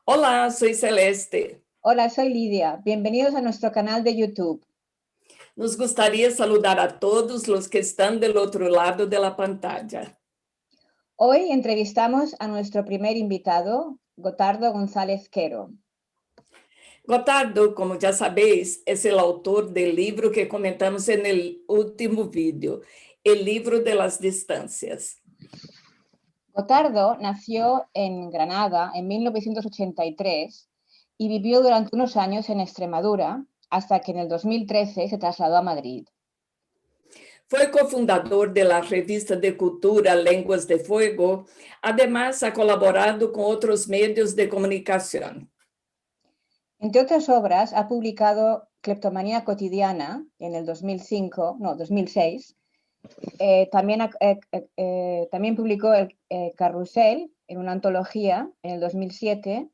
Hola, soy Celeste. Hola, soy Lidia. Bienvenidos a nuestro canal de YouTube. Nos gustaría saludar a todos los que están del otro lado de la pantalla. Hoy entrevistamos a nuestro primer invitado, Gotardo González Quero. Gotardo, como ya sabéis, es el autor del libro que comentamos en el último vídeo, El libro de las distancias. Gotardo nació en Granada en 1983 y vivió durante unos años en Extremadura hasta que en el 2013 se trasladó a Madrid. Fue cofundador de la revista de cultura Lenguas de Fuego. Además, ha colaborado con otros medios de comunicación. Entre otras obras, ha publicado Cleptomanía cotidiana en el 2006. También publicó el Carrusel en una antología en el 2007,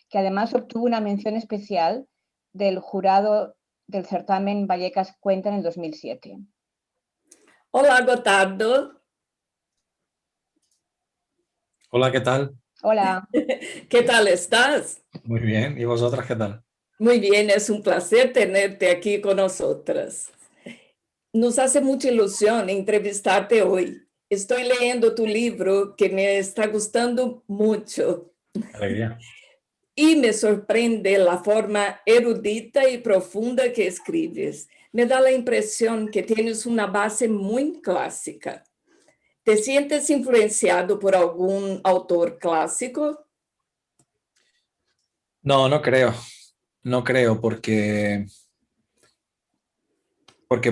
que además obtuvo una mención especial del jurado del certamen Vallecas Cuenta en el 2007. Hola, Gotardo. Hola, ¿qué tal? Hola. ¿Qué tal estás? Muy bien. ¿Y vosotras qué tal? Muy bien, es un placer tenerte aquí con nosotras. Nos hace mucha ilusión entrevistarte hoy. Estoy leyendo tu libro que me está gustando mucho Alegría. y me sorprende la forma erudita y profunda que escribes. Me da la impresión que tienes una base muy clásica. ¿Te sientes influenciado por algún autor clásico? No, no creo. No creo porque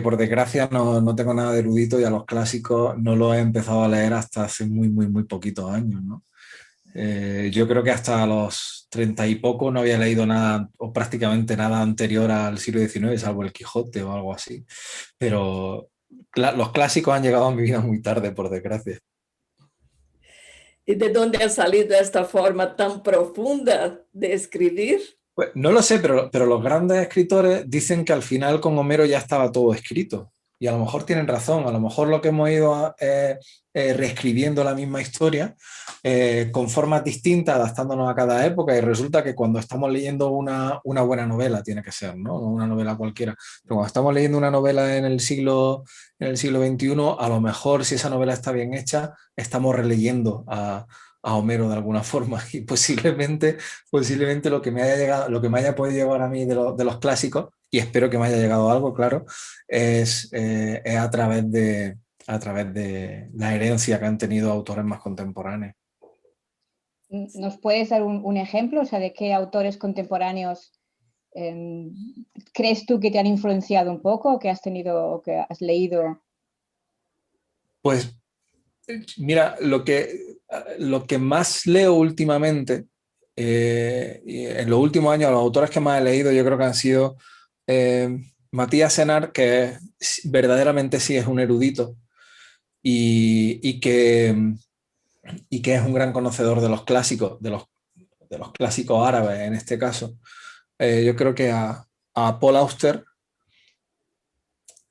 por desgracia no tengo nada de erudito y a los clásicos no los he empezado a leer hasta hace muy poquitos años, ¿no? Yo creo que hasta los 30 y poco no había leído nada o prácticamente nada anterior al siglo XIX, salvo el Quijote o algo así. Pero los clásicos han llegado a mi vida muy tarde, por desgracia. ¿Y de dónde ha salido esta forma tan profunda de escribir? Pues no lo sé, pero los grandes escritores dicen que al final con Homero ya estaba todo escrito. Y a lo mejor tienen razón, a lo mejor lo que hemos ido reescribiendo la misma historia con formas distintas, adaptándonos a cada época, y resulta que cuando estamos leyendo una buena novela, tiene que ser, ¿no? No una novela cualquiera, pero cuando estamos leyendo una novela en el siglo XXI, a lo mejor si esa novela está bien hecha, estamos releyendo a Homero de alguna forma y posiblemente lo que me haya llegado, lo que me haya podido llegar a mí de los clásicos, y espero que me haya llegado algo, claro, es a través de la herencia que han tenido autores más contemporáneos. ¿Nos puedes dar un ejemplo? O sea, ¿de qué autores contemporáneos crees tú que te han influenciado un poco o que has tenido o que has leído? Pues mira, lo que más leo últimamente, y en los últimos años, los autores que más he leído yo creo que han sido Matías Senar, que verdaderamente sí es un erudito y que es un gran conocedor de los clásicos, de los clásicos árabes en este caso. Yo creo que a Paul Auster,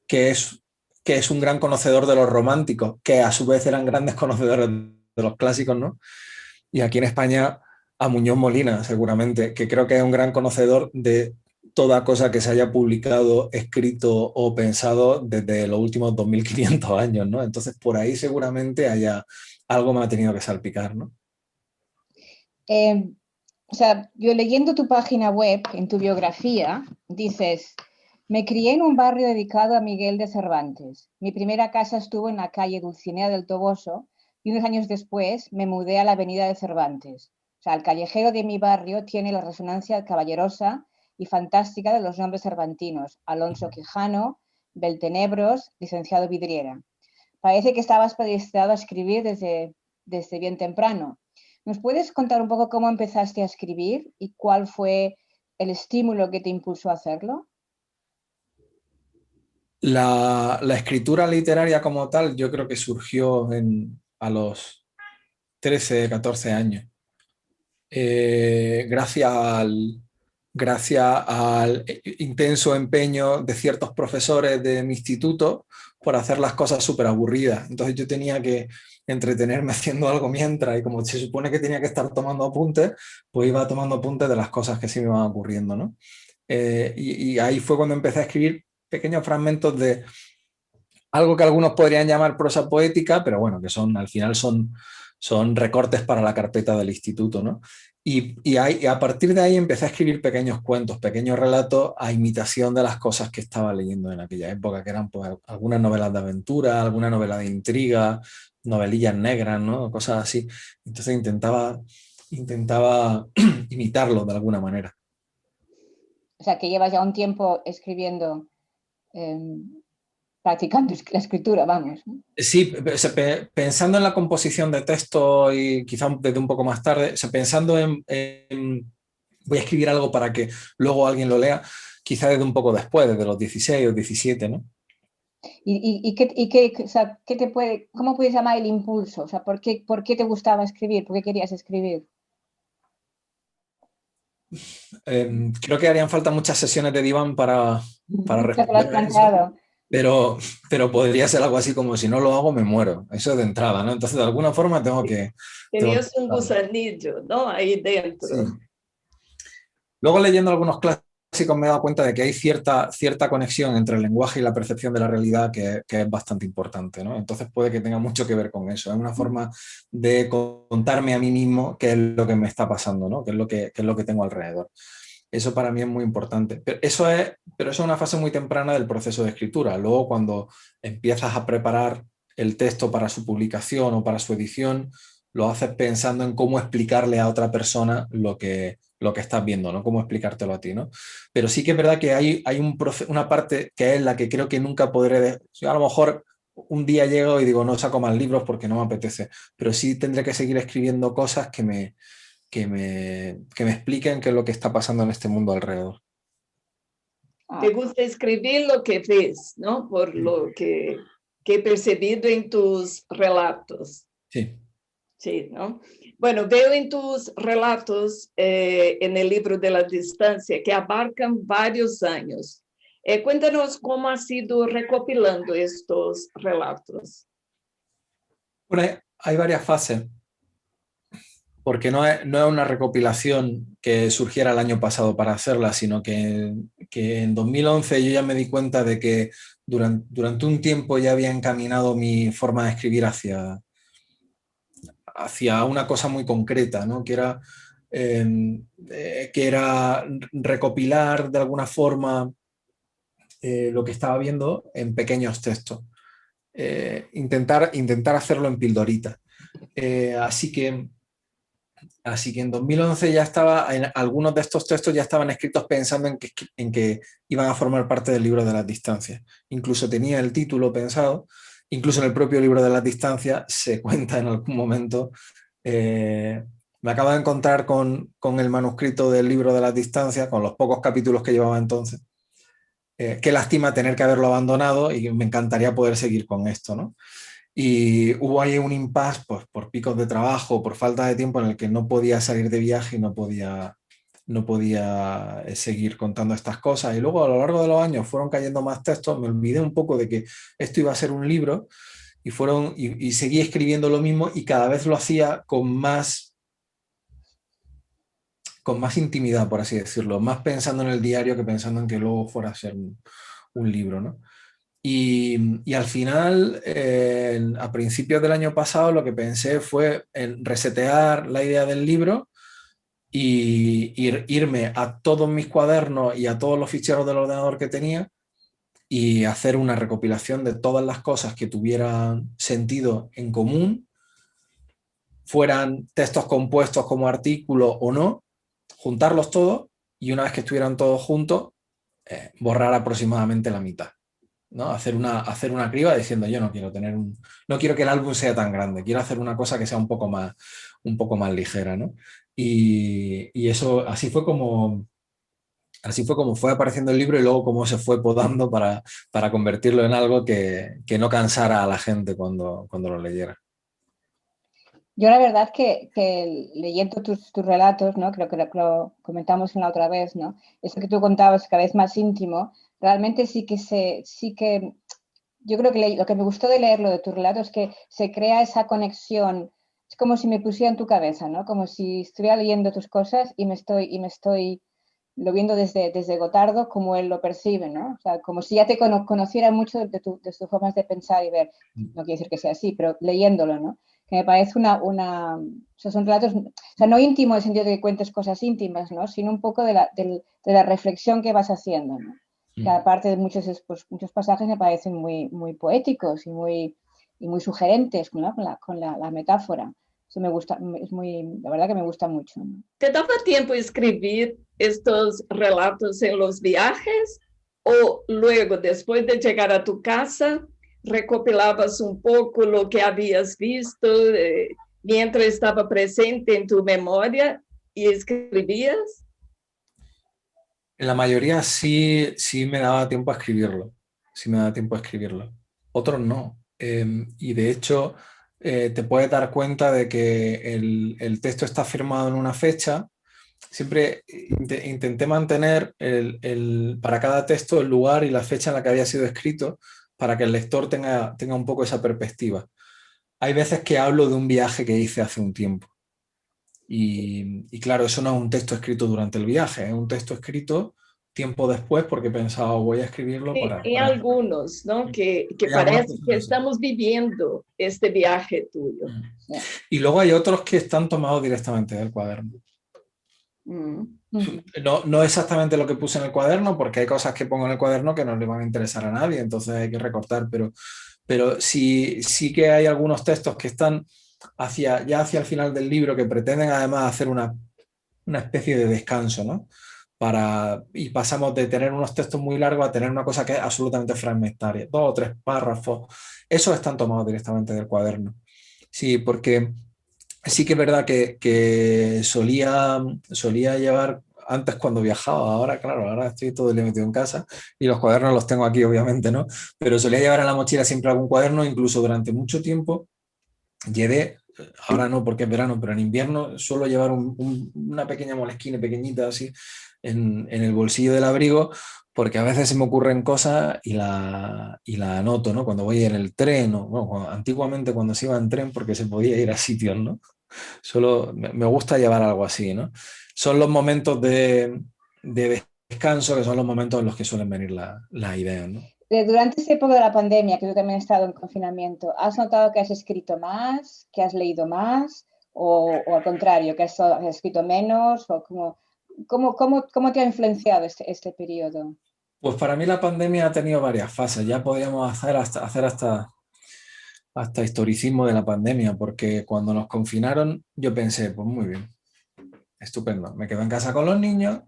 que es un gran conocedor de los románticos, que a su vez eran grandes conocedores de los clásicos, ¿no? Y aquí en España a Muñoz Molina, seguramente, que creo que es un gran conocedor de toda cosa que se haya publicado, escrito o pensado desde los últimos 2500 años, ¿no? Entonces, por ahí seguramente algo me ha tenido que salpicar, ¿no? Eh, o sea, yo leyendo tu página web, en tu biografía, dices, me crié en un barrio dedicado a Miguel de Cervantes. Mi primera casa estuvo en la calle Dulcinea del Toboso y unos años después me mudé a la avenida de Cervantes. O sea, el callejero de mi barrio tiene la resonancia caballerosa y fantástica de los nombres cervantinos. Alonso Quijano, Beltenebros, licenciado Vidriera. Parece que estabas predestinado a escribir desde bien temprano. ¿Nos puedes contar un poco cómo empezaste a escribir y cuál fue el estímulo que te impulsó a hacerlo? La escritura literaria como tal, yo creo que surgió a los 13, 14 años. Gracias gracias al intenso empeño de ciertos profesores de mi instituto por hacer las cosas súper aburridas. Entonces yo tenía que entretenerme haciendo algo mientras, y como se supone que tenía que estar tomando apuntes, pues iba tomando apuntes de las cosas que se me iban ocurriendo, ¿no? Y ahí fue cuando empecé a escribir pequeños fragmentos de algo que algunos podrían llamar prosa poética, pero bueno, que al final son recortes para la carpeta del instituto, ¿no? Y a partir de ahí empecé a escribir pequeños cuentos, pequeños relatos a imitación de las cosas que estaba leyendo en aquella época, que eran pues, algunas novelas de aventura, alguna novela de intriga, novelillas negras, ¿no? Cosas así. Entonces intentaba imitarlo de alguna manera. O sea, que llevas ya un tiempo escribiendo, practicando la escritura, vamos, ¿no? Sí, pensando en la composición de texto y quizá desde un poco más tarde, pensando voy a escribir algo para que luego alguien lo lea, quizá desde un poco después, desde los 16 o 17, ¿no? O sea, ¿cómo puedes llamar el impulso? O sea, ¿por qué te gustaba escribir? ¿Por qué querías escribir? Creo que harían falta muchas sesiones de diván para Ya te lo has responder a eso, planteado. pero podría ser algo así como si no lo hago me muero, eso de entrada, ¿no? Entonces de alguna forma tengo que Tenías un hacerlo. gusanillo, ¿no? Ahí dentro. Sí. Luego leyendo algunos clásicos me he dado cuenta de que hay cierta conexión entre el lenguaje y la percepción de la realidad que es bastante importante, ¿no? Entonces puede que tenga mucho que ver con eso. Es una forma de contarme a mí mismo qué es lo que me está pasando, ¿no? Qué es lo que tengo alrededor. Eso para mí es muy importante. Pero eso es una fase muy temprana del proceso de escritura. Luego cuando empiezas a preparar el texto para su publicación o para su edición, lo haces pensando en cómo explicarle a otra persona lo que estás viendo, ¿no? Cómo explicártelo a ti, ¿no? Pero sí que es verdad que hay una parte que es la que creo que nunca podré... Yo a lo mejor un día llego y digo, no saco más libros porque no me apetece, pero sí tendré que seguir escribiendo cosas que me expliquen qué es lo que está pasando en este mundo alrededor. Te gusta escribir lo que ves, ¿no? Por lo que he percibido en tus relatos. Sí. Sí, ¿no? Bueno, veo en tus relatos, en el libro de la distancia, que abarcan varios años. Cuéntanos cómo has ido recopilando estos relatos. Bueno, hay varias fases, porque no es una recopilación que surgiera el año pasado para hacerla, sino que en 2011 yo ya me di cuenta de que durante un tiempo ya había encaminado mi forma de escribir hacia una cosa muy concreta, ¿no? Que era recopilar de alguna forma lo que estaba viendo en pequeños textos. Intentar hacerlo en pildorita. Así que en 2011 ya algunos de estos textos ya estaban escritos pensando en que iban a formar parte del libro de las distancias. Incluso tenía el título pensado, incluso en el propio libro de las distancias se cuenta en algún momento. Me acabo de encontrar con el manuscrito del libro de las distancias, con los pocos capítulos que llevaba entonces. Qué lástima tener que haberlo abandonado y me encantaría poder seguir con esto, ¿no? Y hubo ahí un impasse pues, por picos de trabajo, por falta de tiempo en el que no podía salir de viaje y no podía seguir contando estas cosas. Y luego a lo largo de los años fueron cayendo más textos, me olvidé un poco de que esto iba a ser un libro y seguí escribiendo lo mismo y cada vez lo hacía con más intimidad, por así decirlo, más pensando en el diario que pensando en que luego fuera a ser un libro, ¿no? Y al final, a principios del año pasado, lo que pensé fue en resetear la idea del libro y irme a todos mis cuadernos y a todos los ficheros del ordenador que tenía y hacer una recopilación de todas las cosas que tuvieran sentido en común, fueran textos compuestos como artículos o no, juntarlos todos y una vez que estuvieran todos juntos, borrar aproximadamente la mitad. ¿no? Hacer una criba diciendo yo no quiero que el álbum sea tan grande, quiero hacer una cosa que sea un poco más ligera, ¿no? Y eso así fue como fue apareciendo el libro y luego cómo se fue podando para convertirlo en algo que no cansara a la gente cuando lo leyera. Yo la verdad que leyendo tus relatos, ¿no? Creo que lo comentamos en la otra vez, ¿no? Eso que tú contabas cada vez más íntimo, realmente sí que yo creo que lo que me gustó de leerlo de tus relatos es que se crea esa conexión. Es como si me pusiera en tu cabeza, ¿no? Como si estuviera leyendo tus cosas y me estoy lo viendo desde Gotardo como él lo percibe, ¿no? O sea, como si ya te conociera mucho de tus formas de pensar y ver. No quiere decir que sea así, pero leyéndolo, ¿no? Que me parece o sea, son relatos, o sea, no íntimos en el sentido de que cuentes cosas íntimas, ¿no? Sino un poco de la reflexión que vas haciendo, ¿no? Que aparte de muchos pasajes me parecen muy poéticos y muy sugerentes, ¿no? Con la metáfora. Eso me gusta, la verdad que me gusta mucho, ¿no? ¿Te daba tiempo escribir estos relatos en los viajes o luego, después de llegar a tu casa, recopilabas un poco lo que habías visto mientras estaba presente en tu memoria y escribías? En la mayoría sí me daba tiempo a escribirlo, sí me daba tiempo a escribirlo. Otros no. Y de hecho, te puedes dar cuenta de que el texto está firmado en una fecha. Siempre intenté mantener para cada texto el lugar y la fecha en la que había sido escrito para que el lector tenga un poco esa perspectiva. Hay veces que hablo de un viaje que hice hace un tiempo. Y claro, eso no es un texto escrito durante el viaje, es un texto escrito tiempo después porque he pensado, voy a escribirlo Hay algunos, ¿no? Que Hay algunos que parece son que así. estamos viviendo este viaje tuyo. Sí. Y luego hay otros que están tomados directamente del cuaderno. Mm. No exactamente lo que puse en el cuaderno, porque hay cosas que pongo en el cuaderno que no le van a interesar a nadie, entonces hay que recortar, pero sí que hay algunos textos que están ya hacia el final del libro que pretenden además hacer una especie de descanso, ¿no? Y pasamos de tener unos textos muy largos a tener una cosa que es absolutamente fragmentaria, 2 o 3 párrafos. Esos están tomados directamente del cuaderno. Sí, porque sí que es verdad que solía llevar antes cuando viajaba, ahora claro, ahora estoy todo el día metido en casa y los cuadernos los tengo aquí obviamente, ¿no? Pero solía llevar en la mochila siempre algún cuaderno, incluso durante mucho tiempo llevé, ahora no porque es verano, pero en invierno suelo llevar una pequeña moleskine pequeñita así en el bolsillo del abrigo, porque a veces se me ocurren cosas y la anoto, ¿no? Cuando voy en el tren, o bueno, antiguamente cuando se iba en tren porque se podía ir a sitios, ¿no? Solo me gusta llevar algo así, ¿no? Son los momentos de descanso, que son los momentos en los que suelen venir las ideas, ¿no? Durante esta época de la pandemia, que tú también has estado en confinamiento, ¿has notado que has escrito más, que has leído más o al contrario, que has escrito menos? ¿O cómo te ha influenciado este periodo? Pues para mí la pandemia ha tenido varias fases. Ya podíamos hacer hasta historicismo de la pandemia, porque cuando nos confinaron yo pensé, pues muy bien, estupendo, me quedo en casa con los niños,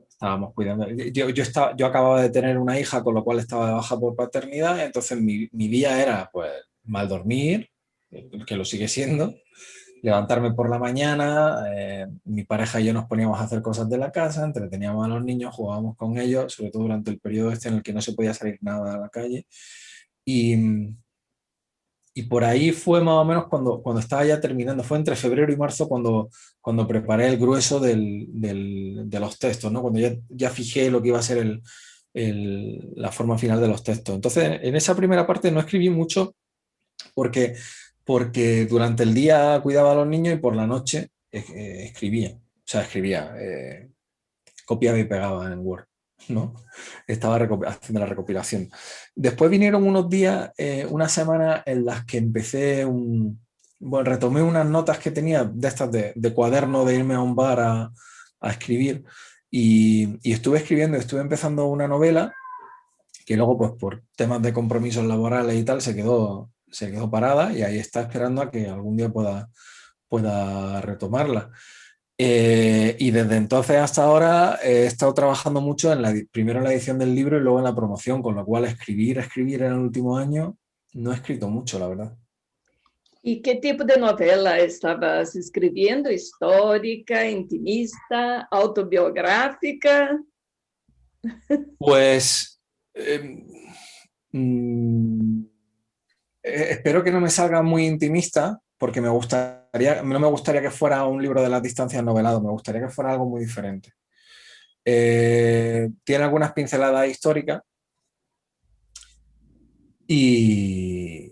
estábamos cuidando. Yo acababa de tener una hija, con lo cual estaba de baja por paternidad, entonces mi día era pues mal dormir, que lo sigue siendo, levantarme por la mañana, mi pareja y yo nos poníamos a hacer cosas de la casa, entreteníamos a los niños, jugábamos con ellos, sobre todo durante el periodo este en el que no se podía salir nada a la calle. Y, y por ahí fue más o menos cuando estaba ya terminando, fue entre febrero y marzo cuando preparé el grueso de los textos, ¿no? Cuando ya fijé lo que iba a ser la forma final de los textos. Entonces, en esa primera parte no escribí mucho porque, porque durante el día cuidaba a los niños y por la noche escribía. O sea, escribía, copiaba y pegaba en Word, ¿no? Estaba haciendo la recopilación. Después vinieron unos días, unas semanas en las que bueno, retomé unas notas que tenía de estas de cuaderno, de irme a un bar a escribir y estuve escribiendo, estuve empezando una novela que luego pues por temas de compromisos laborales y tal se quedó parada y ahí está esperando a que algún día pueda retomarla. Y desde entonces hasta ahora he estado trabajando mucho primero en la edición del libro y luego en la promoción, con lo cual escribir en el último año no he escrito mucho, la verdad. ¿Y qué tipo de novela estabas escribiendo? ¿Histórica, intimista, autobiográfica? Pues eh, mm, espero que no me salga muy intimista, porque no me gustaría que fuera un libro de las distancias novelado, me gustaría que fuera algo muy diferente. Tiene algunas pinceladas históricas y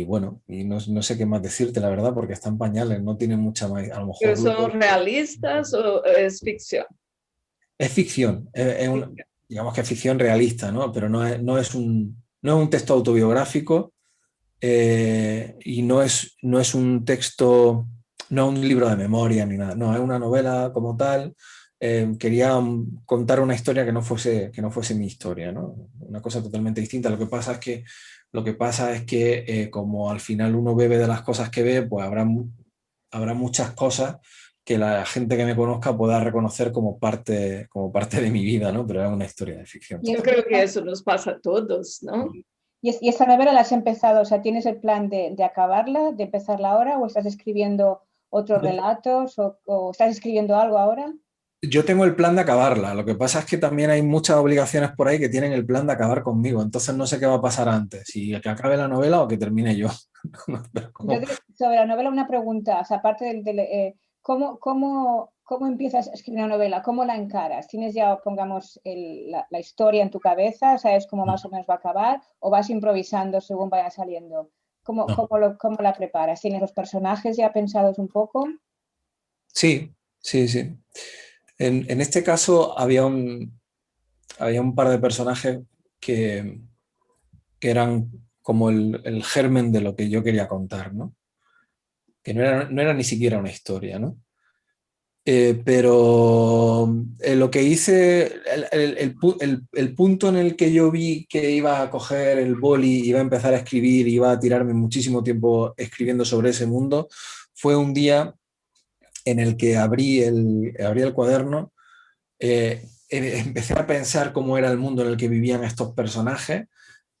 bueno, y no sé qué más decirte, la verdad, porque está en pañales, no tiene mucha más, a lo ¿Pero mejor luego... son realistas o es ficción? Es ficción, digamos que es ficción realista, ¿no? Pero no es un texto autobiográfico y no es un texto, no un libro de memoria ni nada, no, es una novela como tal. Quería contar una historia que no fuese mi historia, ¿no? Una cosa totalmente distinta. Lo que pasa es que como al final uno bebe de las cosas que ve, pues habrá muchas cosas que la gente que me conozca pueda reconocer como parte de mi vida, ¿no? Pero es una historia de ficción. Y Yo creo que eso nos pasa a todos, ¿no? ¿Y esta novela la has empezado? O sea, ¿tienes el plan de acabarla, de empezarla ahora? ¿O estás escribiendo otros relatos? ¿O estás escribiendo algo ahora? Yo tengo el plan de acabarla, lo que pasa es que también hay muchas obligaciones por ahí que tienen el plan de acabar conmigo, entonces no sé qué va a pasar antes, si que acabe la novela o que termine yo. Entonces, sobre la novela, una pregunta, o sea, aparte ¿cómo empiezas a escribir una novela? ¿Cómo la encaras? ¿Tienes ya, pongamos, la historia en tu cabeza? ¿Sabes cómo más o menos va a acabar? ¿O vas improvisando según vaya saliendo? No. ¿Cómo la preparas? ¿Tienes los personajes ya pensados un poco? Sí, sí, sí. En este caso había un par de personajes que, que eran como el germen de lo que yo quería contar, ¿no? Que no era ni siquiera una historia, ¿no? Pero lo que hice, el punto en el que yo vi que iba a coger el boli, iba a empezar a escribir, iba a tirarme muchísimo tiempo escribiendo sobre ese mundo, fue un día en el que abrí el cuaderno, empecé a pensar cómo era el mundo en el que vivían estos personajes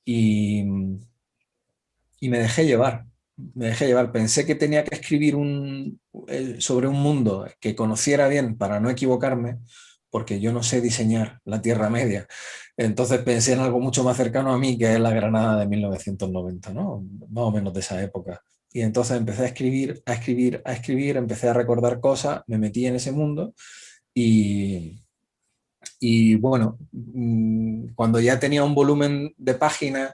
y, y me dejé llevar. Me dejé llevar. Pensé que tenía que escribir sobre un mundo que conociera bien para no equivocarme, porque yo no sé diseñar la Tierra Media. Entonces pensé en algo mucho más cercano a mí, que es la Granada de 1990, ¿no? Más o menos de esa época. Y entonces empecé a escribir, empecé a recordar cosas, me metí en ese mundo y, y bueno, cuando ya tenía un volumen de páginas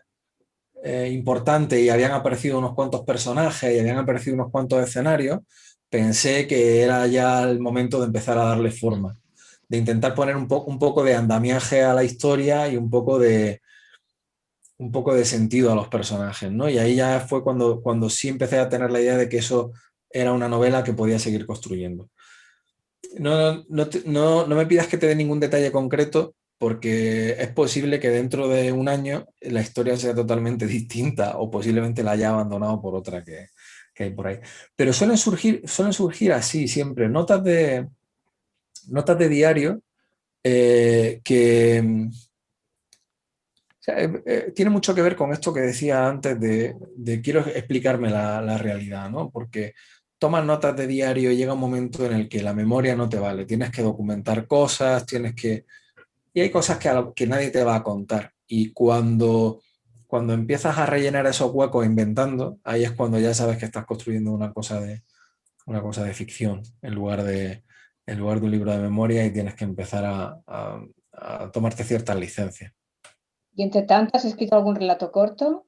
importante y habían aparecido unos cuantos personajes y habían aparecido unos cuantos escenarios, pensé que era ya el momento de empezar a darle forma, de intentar poner un poco de andamiaje a la historia y un poco de sentido a los personajes, ¿no? Y ahí ya fue cuando sí empecé a tener la idea de que eso era una novela que podía seguir construyendo. No me pidas que te dé ningún detalle concreto, porque es posible que dentro de un año la historia sea totalmente distinta o posiblemente la haya abandonado por otra que hay por ahí. Pero suelen surgir así siempre, notas de diario que o sea, tiene mucho que ver con esto que decía antes de quiero explicarme la realidad, ¿no? Porque tomas notas de diario y llega un momento en el que la memoria no te vale, tienes que documentar cosas, y hay cosas que nadie te va a contar. Y cuando empiezas a rellenar esos huecos inventando, ahí es cuando ya sabes que estás construyendo una cosa de ficción en lugar de un libro de memoria y tienes que empezar a tomarte ciertas licencias. ¿Y entre tanto has escrito algún relato corto?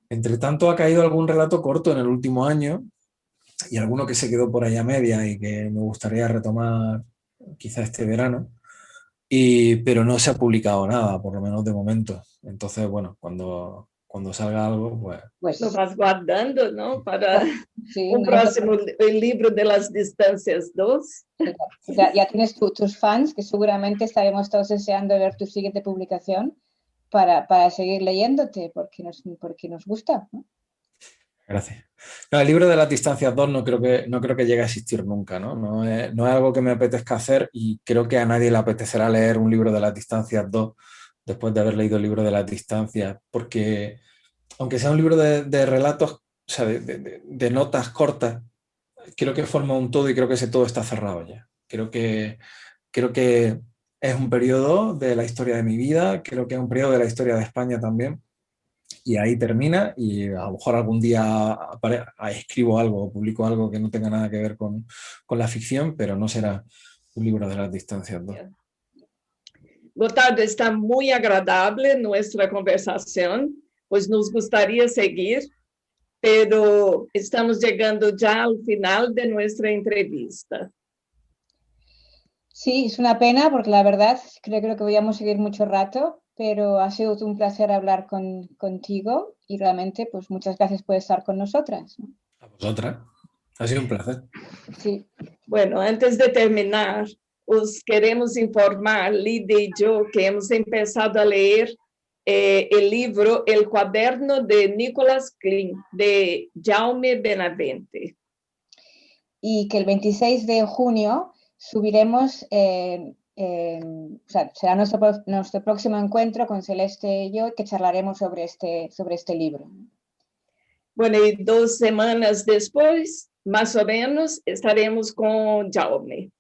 Entre tanto, ha caído algún relato corto en el último año y alguno que se quedó por ahí a media y que me gustaría retomar quizá este verano, pero no se ha publicado nada, por lo menos de momento. Entonces, bueno, cuando salga algo, pues... Lo Pues vas guardando, ¿no? Para sí, un no te próximo el libro de las distancias 2. ya tienes tus fans que seguramente estaremos todos deseando ver tu siguiente publicación para seguir leyéndote porque nos gusta, ¿no? Gracias. No, el libro de las distancias 2 no creo que llegue a existir nunca, ¿no? No es algo que me apetezca hacer y creo que a nadie le apetecerá leer un libro de las distancias 2 después de haber leído el libro de las distancias, porque aunque sea un libro de relatos, o sea, de notas cortas, creo que forma un todo y creo que ese todo está cerrado ya. Creo que es un periodo de la historia de mi vida, creo que es un periodo de la historia de España también, y ahí termina, y a lo mejor algún día escribo algo o publico algo que no tenga nada que ver con la ficción, pero no será un libro de las distancias 2. Gotardo, está muy agradable nuestra conversación, pues nos gustaría seguir, pero estamos llegando ya al final de nuestra entrevista. Sí, es una pena porque la verdad creo que podíamos seguir mucho rato, pero ha sido un placer hablar contigo y realmente pues muchas gracias por estar con nosotras, ¿no? A vosotras. Ha sido un placer. Sí. Bueno, antes de terminar, os queremos informar, Lidia y yo, que hemos empezado a leer el libro El cuaderno de Nicholas Klein, de Jaume Benavente. Y que el 26 de junio subiremos, o sea, será nuestro próximo encuentro con Celeste y yo, que charlaremos sobre este libro. Bueno, y 2 semanas después, más o menos, estaremos con Jaume.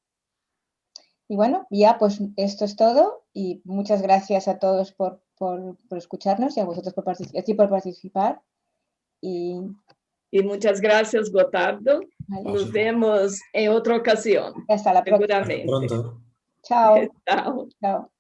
Y bueno, ya pues esto es todo y muchas gracias a todos por escucharnos y a vosotros por participar. Y muchas gracias, Gotardo. vale. Nos vemos en otra ocasión. Hasta la próxima. Seguramente. Hasta pronto. Chao. Chao. Chao.